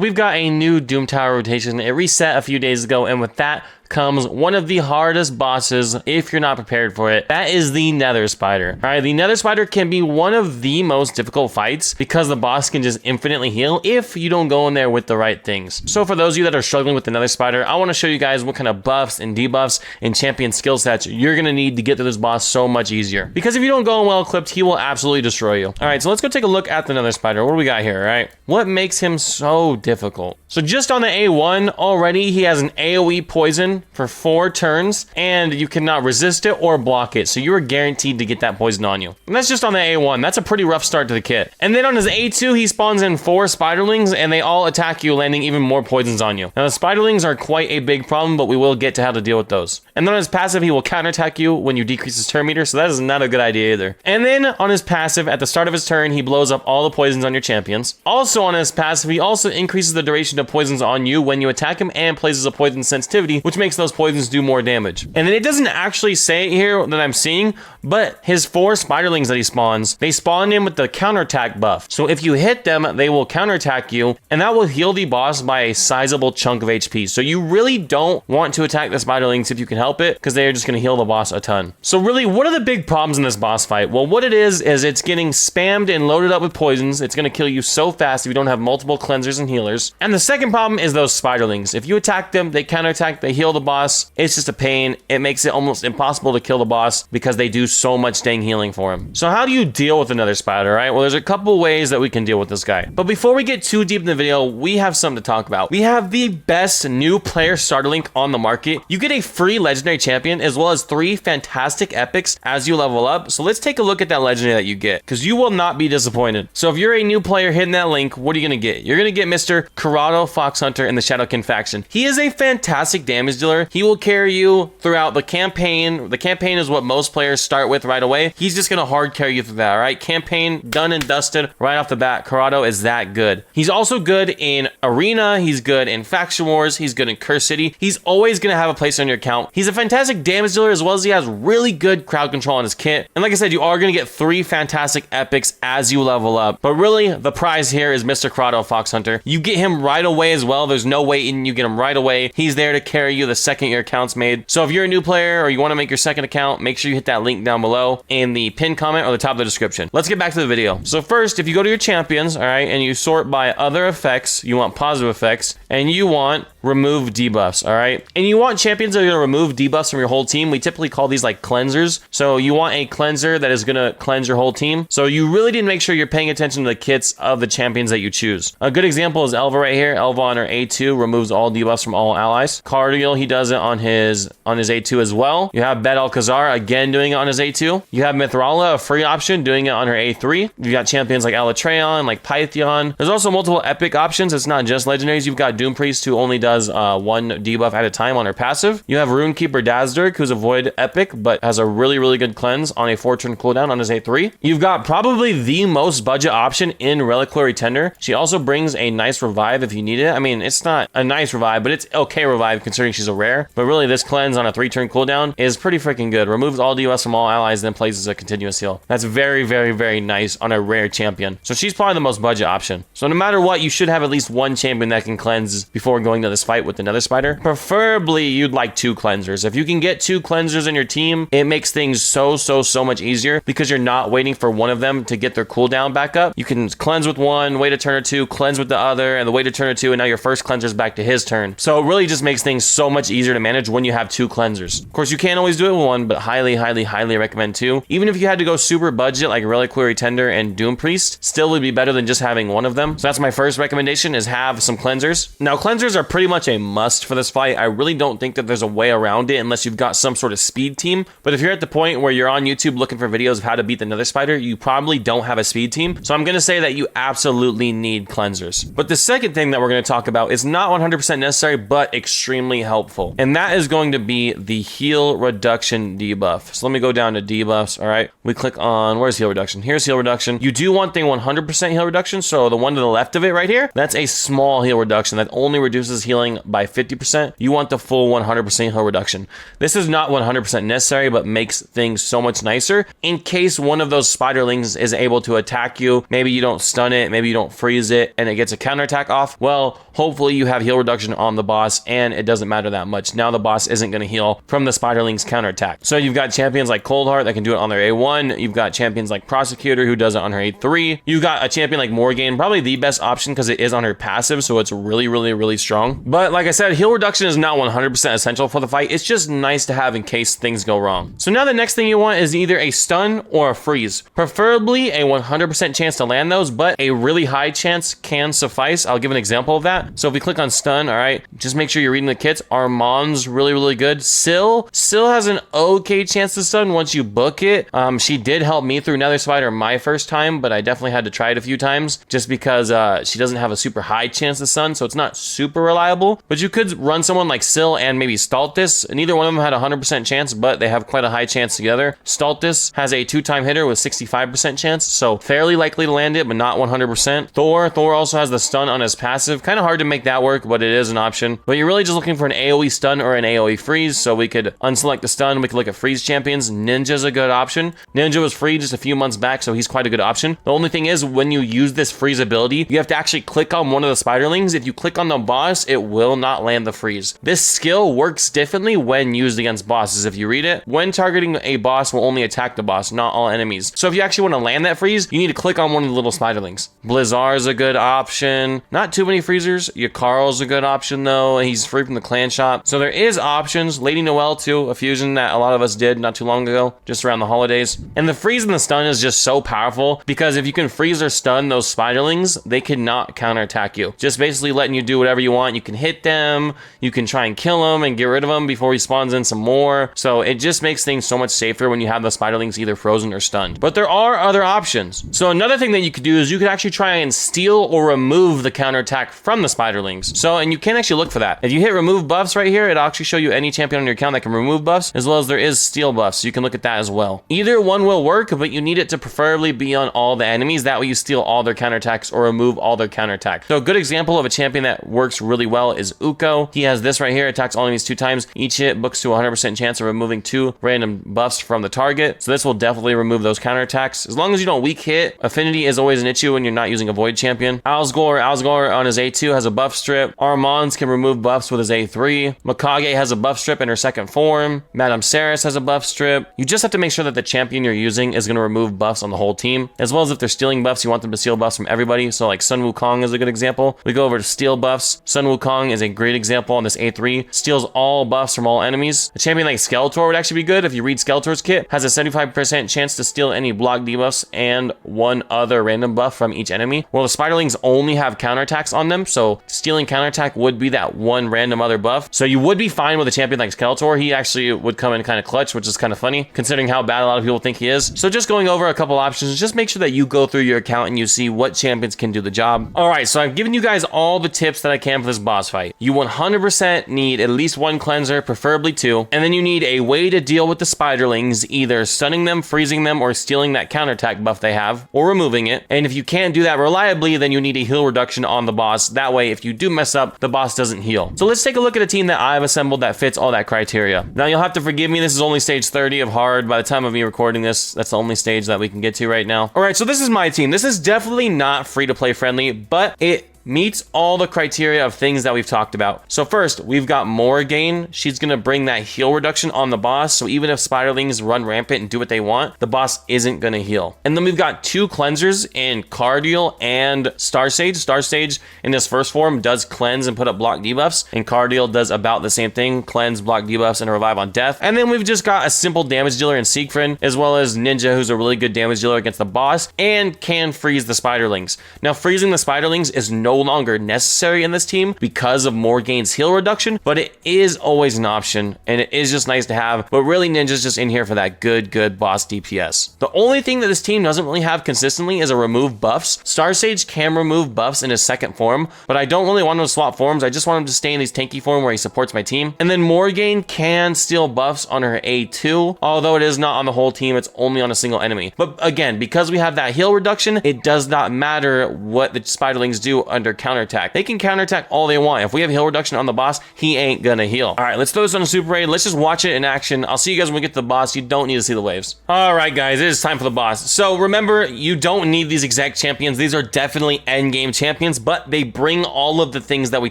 We've got a new Doom Tower rotation. It reset a few days ago, and with that comes one of the hardest bosses if you're not prepared for it. That is the Nether Spider. All right, the Nether Spider can be one of the most difficult fights because the boss can just infinitely heal if you don't go in there with the right things. So for those of you that are struggling with the Nether Spider, I want to show you guys what kind of buffs and debuffs and champion skill sets you're going to need to get through this boss so much easier. Because if you don't go in well equipped, he will absolutely destroy you. All right, so let's go take a look at the Nether Spider. What do we got here, all right? What makes him so difficult? So just on the A1, already he has an AoE poison for 4 turns, and you cannot resist it or block it, so you are guaranteed to get that poison on you. And that's just on the A1. That's a pretty rough start to the kit. And then on his A2, he spawns in 4 spiderlings, and they all attack you, landing even more poisons on you. Now, the spiderlings are quite a big problem, but we will get to how to deal with those. And then on his passive, he will counterattack you when you decrease his turn meter, so that is not a good idea either. And then on his passive, at the start of his turn, he blows up all the poisons on your champions. Also on his passive, he also increases the duration of poisons on you when you attack him and places a poison sensitivity, which makes those poisons do more damage. And then it doesn't actually say it here that I'm seeing, but his 4 spiderlings that he spawns, they spawn in with the counterattack buff. So if you hit them, they will counterattack you, and that will heal the boss by a sizable chunk of HP. So you really don't want to attack the spiderlings if you can help it, because they are just going to heal the boss a ton. So really, what are the big problems in this boss fight? Well, what it is it's getting spammed and loaded up with poisons. It's going to kill you so fast if you don't have multiple cleansers and healers. And the second problem is those spiderlings. If you attack them, they counterattack, they heal the boss. It's just a pain. It makes it almost impossible to kill the boss because they do so much dang healing for him. So how do you deal with another spider, right? Well, there's a couple ways that we can deal with this guy. But before we get too deep in the video, we have something to talk about. We have the best new player starter link on the market. You get a free legendary champion as well as 3 fantastic epics as you level up. So let's take a look at that legendary that you get, because you will not be disappointed. So if you're a new player hitting that link, what are you going to get? You're going to get Mr. Karato Fox Hunter in the Shadowkin faction. He is a fantastic damage dealer. He will carry you throughout the campaign. The campaign is what most players start with right away. He's just going to hard carry you through that, all right? Campaign done and dusted right off the bat. Karato is that good. He's also good in Arena. He's good in Faction Wars. He's good in Curse City. He's always going to have a place on your account. He's a fantastic damage dealer as well as he has really good crowd control on his kit. And like I said, you are going to get 3 fantastic epics as you level up. But really, the prize here is Mr. Karato Fox Hunter. You get him right away as well. There's no waiting. You get him right away. He's there to carry you the second your account's made. So if you're a new player or you want to make your second account, make sure you hit that link down below in the pinned comment or the top of the description. Let's get back to the video. So first, if you go to your champions, all right, and you sort by other effects, you want positive effects, and you want remove debuffs, all right? And you want champions that are going to remove debuffs from your whole team. We typically call these like cleansers. So you want a cleanser that is going to cleanse your whole team. So you really need to make sure you're paying attention to the kits of the champions that you choose. A good example is Elva right here. Elva on her A2 removes all debuffs from all allies. Cardiel, he does it on his A2 as well. You have Bet Alcazar again doing it on his A2. You have Mithrala, a free option, doing it on her A3. You got champions like Alatreon, like Pythion. There's also multiple epic options. It's not just legendaries. You've got Doom Priest, who only does 1 debuff at a time on her passive. You have Runekeeper Dazdurk, who's a void epic, but has a really, really good cleanse on a 4-turn cooldown on his A3. You've got probably the most budget option in Reliquary Tender. She also brings a nice revive if you need it. I mean, it's not a nice revive, but it's okay revive considering she's a rare. But really, this cleanse on a 3-turn cooldown is pretty freaking good. Removes all DOS from all allies, then places a continuous heal. That's very, very, very nice on a rare champion. So she's probably the most budget option. So no matter what, you should have at least 1 champion that can cleanse before going to this fight with the Nether Spider. Preferably, you'd like 2 cleansers. If you can get 2 cleansers in your team, it makes things so much easier because you're not waiting for one of them to get their cooldown back up. You can cleanse with one, wait a turn or 2, cleanse with the other, and the wait a turn or 2, and now your first cleanser's back to his turn. So it really just makes things so much easier to manage when you have 2 cleansers. Of course, you can't always do it with 1, but highly recommend 2. Even if you had to go super budget like Reliquary Tender and Doom Priest, still would be better than just having 1 of them. So that's my first recommendation, is have some cleansers. Now, cleansers are pretty much a must for this fight. I really don't think that there's a way around it unless you've got some sort of speed team. But if you're at the point where you're on YouTube looking for videos of how to beat the Nether Spider, you probably don't have a speed team. So I'm going to say that you absolutely need cleansers. But the second thing that we're going to talk about is not 100% necessary, but extremely helpful. And that is going to be the heal reduction debuff. So let me go down to debuffs. All right. We click on, where's heal reduction? Here's heal reduction. You do want the 100% heal reduction. So the one to the left of it right here, that's a small heal reduction that only reduces healing by 50%. You want the full 100% heal reduction. This is not 100% necessary, but makes things so much nicer in case one of those spiderlings is able to attack you. Maybe you don't stun it, maybe you don't freeze it, and it gets a counterattack off. Well, hopefully you have heal reduction on the boss and it doesn't matter that much. Now the boss isn't going to heal from the spiderlings counterattack. So you've got champions like Coldheart that can do it on their A1. You've got champions like Prosecutor who does it on her A3. You've got a champion like Morgan, probably the best option because it is on her passive, so it's really strong. But like I said, heal reduction is not 100% essential for the fight. It's just nice to have in case things go wrong. So now the next thing you want is either a stun or a freeze. Preferably a 100% chance to land those, but a really high chance can suffice. I'll give an example of that. So if we click on stun, all right, just make sure you're reading the kits. Armand's really good. Syl has an okay chance to stun once you book it. She did help me through Nether Spider my first time, but I definitely had to try it a few times just because she doesn't have a super high chance to stun, so it's not super reliable. But you could run someone like Syl and maybe Staltis. Neither one of them had a 100% chance, but they have quite a high chance together. Staltis has a 2-time hitter with 65% chance, so fairly likely to land it, but not 100%. Thor also has the stun on his passive. Kind of hard to make that work, but it is an option. But you're really just looking for an AoE stun or an AoE freeze, so we could unselect the stun. We could look at freeze champions. Ninja's a good option. Ninja was free just a few months back, so he's quite a good option. The only thing is, when you use this freeze ability, you have to actually click on one of the spiderlings. If you click on the boss, it will not land the freeze. This skill works differently when used against bosses. If you read it, when targeting a boss will only attack the boss, not all enemies. So if you actually want to land that freeze, you need to click on one of the little spiderlings. Blizzard's a good option. Not too many freezers. Yakarl's a good option though. He's free from the clan shop. So there is options. Lady Noelle too, a fusion that a lot of us did not too long ago, just around the holidays. And the freeze and the stun is just so powerful because if you can freeze or stun those spiderlings, they cannot counterattack you. Just basically letting you do whatever you want. You can hit them, you can try and kill them and get rid of them before he spawns in some more. So it just makes things so much safer when you have the spiderlings either frozen or stunned. But there are other options. So another thing that you could do is you could actually try and steal or remove the counterattack from the spiderlings. So, and you can actually look for that. If you hit remove buffs right here, it'll actually show you any champion on your account that can remove buffs, as well as there is steal buffs. So you can look at that as well. Either one will work, but you need it to preferably be on all the enemies. That way you steal all their counterattacks or remove all their counterattacks. So a good example of a champion that works really well is Uko. He has this right here, attacks all enemies 2 times. Each hit books to 100% chance of removing 2 random buffs from the target. So this will definitely remove those counterattacks. As long as you don't weak hit, affinity is always an issue when you're not using a void champion. Alsgor on his A2 has a buff strip. Armand's can remove buffs with his A3. Mikage has a buff strip in her second form. Madame Saris has a buff strip. You just have to make sure that the champion you're using is going to remove buffs on the whole team, as well as if they're stealing buffs, you want them to steal buffs from everybody. So like Sun Wukong is a good example. We go over to steal buffs. Sun Wukong is a great example on this A3. Steals all buffs from all enemies. A champion like Skeletor would actually be good. If you read Skeletor's kit, has a 75% chance to steal any block debuffs and 1 other random buff from each enemy. Well, the spiderlings only have counterattacks on them, so stealing counterattack would be that 1 random other buff. So you would be fine with a champion like Skeletor. He actually would come in kind of clutch, which is kind of funny considering how bad a lot of people think he is. So just going over a couple options, just make sure that you go through your account and you see what champions can do the job. All right, so I've given you guys all the tips that I can for this boss fight. You 100% need at least 1 cleanser, preferably 2, and then you need a way to deal with the spiderlings, either stunning them, freezing them, or stealing that counterattack buff they have, or removing it. And if you can't do that reliably, then you need a heal reduction on the boss. That way, if you do mess up, the boss doesn't heal. So let's take a look at a team that I've assembled that fits all that criteria. Now, you'll have to forgive me, this is only stage 30 of hard. By the time of me recording this, that's the only stage that we can get to right now. All right, so this is my team. This is definitely not free-to-play friendly, but it meets all the criteria of things that we've talked about. So first, we've got Morgane. She's going to bring that heal reduction on the boss, so even if spiderlings run rampant and do what they want, the boss isn't going to heal. And then we've got 2 cleansers in Cardiel and Starsage. Starsage in this first form does cleanse and put up block debuffs, and Cardiel does about the same thing, cleanse, block debuffs, and revive on death. And then we've just got a simple damage dealer in Siegfried, as well as Ninja, who's a really good damage dealer against the boss, and can freeze the spiderlings. Now, freezing the spiderlings is no longer necessary in this team because of Morgane's heal reduction, but it is always an option, and it is just nice to have. But really, Ninja's just in here for that good boss DPS. The only thing that this team doesn't really have consistently is a remove buffs. Starsage can remove buffs in his second form, but I don't really want him to swap forms. I just want him to stay in his tanky form where he supports my team. And then Morgane can steal buffs on her A2, although it is not on the whole team, it's only on a single enemy. But again, because we have that heal reduction, it does not matter what the spiderlings do under counterattack. They can counterattack all they want. If we have heal reduction on the boss, he ain't gonna heal. All right, let's throw this on a super raid. Let's just watch it in action. I'll see you guys when we get to the boss. You don't need to see the waves. All right, guys, it is time for the boss. So remember, you don't need these exact champions. These are definitely end game champions, but they bring all of the things that we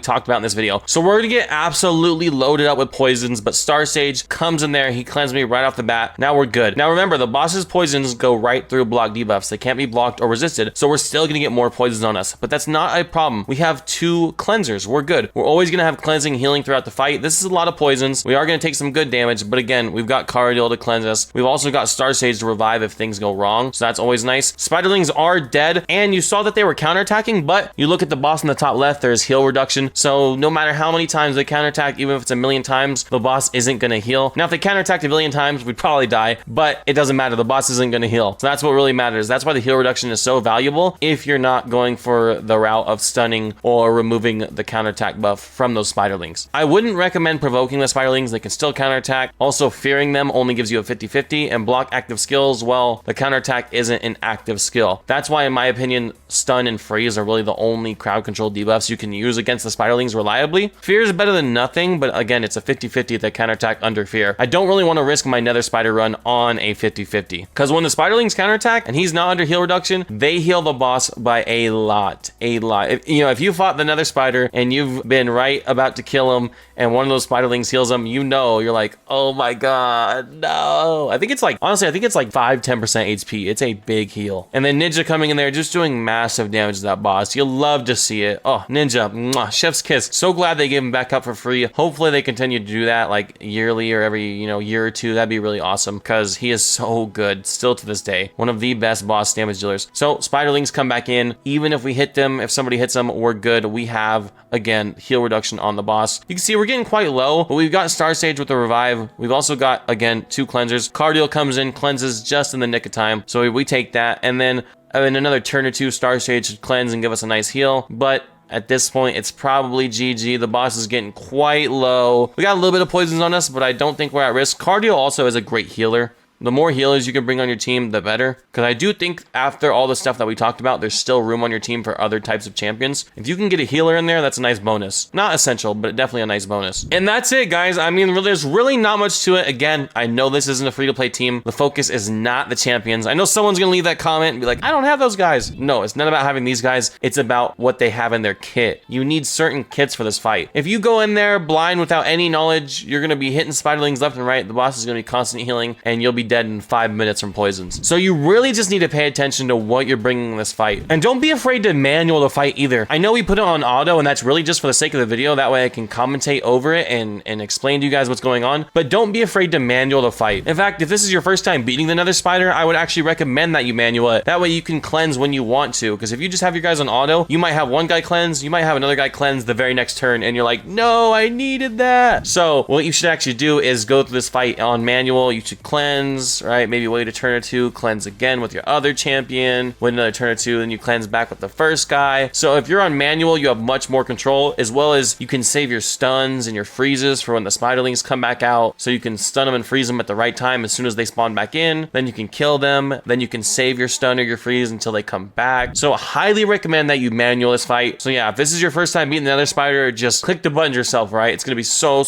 talked about in this video. So we're gonna get absolutely loaded up with poisons, but Star Sage comes in there. He cleansed me right off the bat. Now we're good. Now remember, the boss's poisons go right through block debuffs. They can't be blocked or resisted, so we're still gonna get more poisons on us, but that's not a problem. We have 2 cleansers. We're good. We're always gonna have cleansing, healing throughout the fight. This is a lot of poisons. We are gonna take some good damage, but again, we've got Karato to cleanse us. We've also got Star Sage to revive if things go wrong, so that's always nice. Spiderlings are dead, and you saw that they were counterattacking, but you look at the boss in the top left, there's heal reduction, so no matter how many times they counterattack, even if it's a million times, the boss isn't gonna heal. Now, if they counterattacked a billion times, we'd probably die, but it doesn't matter. The boss isn't gonna heal, so that's what really matters. That's why the heal reduction is so valuable if you're not going for the route of stunning or removing the counterattack buff from those spiderlings. I wouldn't recommend provoking the spiderlings. They can still counterattack. Also, fearing them only gives you a 50-50, and block active skills, well, the counterattack isn't an active skill. That's why, in my opinion, stun and freeze are really the only crowd control debuffs you can use against the spiderlings reliably. Fear is better than nothing, but again, it's a 50-50 that counterattack under fear. I don't really want to risk my Nether Spider run on a 50-50, because when the spiderlings counterattack and he's not under heal reduction, they heal the boss by a lot. If you fought the Nether Spider and you've been right about to kill him and one of those spiderlings heals him, you're like, oh my god, no. I think it's like 5-10% HP. It's a big heal. And then Ninja coming in there just doing massive damage to that boss. You'll love to see it. Oh, Ninja, mwah, chef's kiss. So glad they gave him back up for free. Hopefully they continue to do that like yearly or every year or two. That'd be really awesome, because he is so good still to this day. One of the best boss damage dealers. So spiderlings come back in. Even if we hit them, if somebody hits them, we're good. We have, again, heal reduction on the boss. You can see we're getting quite low, but we've got Star Sage with the revive. We've also got, again, 2 cleansers. Cardio comes in, cleanses just in the nick of time, so we take that, and then in another turn or two, Star Sage should cleanse and give us a nice heal, but at this point, it's probably GG. The boss is getting quite low. We got a little bit of poisons on us, but I don't think we're at risk. Cardio also is a great healer. The more healers you can bring on your team, the better. Because I do think after all the stuff that we talked about, there's still room on your team for other types of champions. If you can get a healer in there, that's a nice bonus. Not essential, but definitely a nice bonus. And that's it, guys. I mean, there's really not much to it. Again, I know this isn't a free-to-play team. The focus is not the champions. I know someone's going to leave that comment and be like, I don't have those guys. No, it's not about having these guys. It's about what they have in their kit. You need certain kits for this fight. If you go in there blind without any knowledge, you're going to be hitting spiderlings left and right. The boss is going to be constantly healing, and you'll be dead in 5 minutes from poisons. So you really just need to pay attention to what you're bringing in this fight. And don't be afraid to manual the fight either. I know we put it on auto, and that's really just for the sake of the video. That way I can commentate over it and explain to you guys what's going on. But don't be afraid to manual the fight. In fact, if this is your first time beating the Nether Spider, I would actually recommend that you manual it. That way you can cleanse when you want to. Because if you just have your guys on auto, you might have one guy cleanse, you might have another guy cleanse the very next turn, and you're like, no, I needed that. So what you should actually do is go through this fight on manual. You should cleanse, right? Maybe wait a turn or two, cleanse again with your other champion, wait another turn or two, then you cleanse back with the first guy. So if you're on manual, you have much more control, as well as you can save your stuns and your freezes for when the spiderlings come back out. So you can stun them and freeze them at the right time as soon as they spawn back in. Then you can kill them. Then you can save your stun or your freeze until they come back. So I highly recommend that you manual this fight. So yeah, if this is your first time beating the Nether Spider, just click the buttons yourself, right? It's gonna be so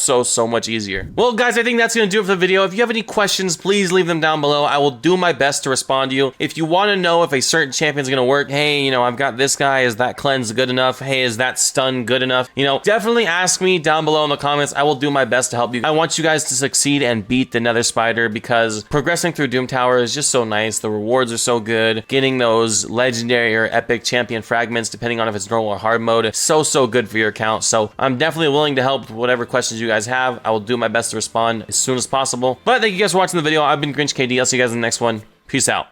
much easier. Well, guys, I think that's gonna do it for the video. If you have any questions, please leave them down below. I will do my best to respond to you. If you want to know if a certain champion is going to work, hey, I've got this guy, is that cleanse good enough? Hey, is that stun good enough? Definitely ask me down below in the comments. I will do my best to help you. I want you guys to succeed and beat the Nether Spider, because progressing through Doom Tower is just so nice. The rewards are so good. Getting those legendary or epic champion fragments, depending on if it's normal or hard mode, is so good for your account. So I'm definitely willing to help with whatever questions you guys have. I will do my best to respond as soon as possible. But thank you guys for watching the video. I've been Grinch KD. I'll see you guys in the next one. Peace out.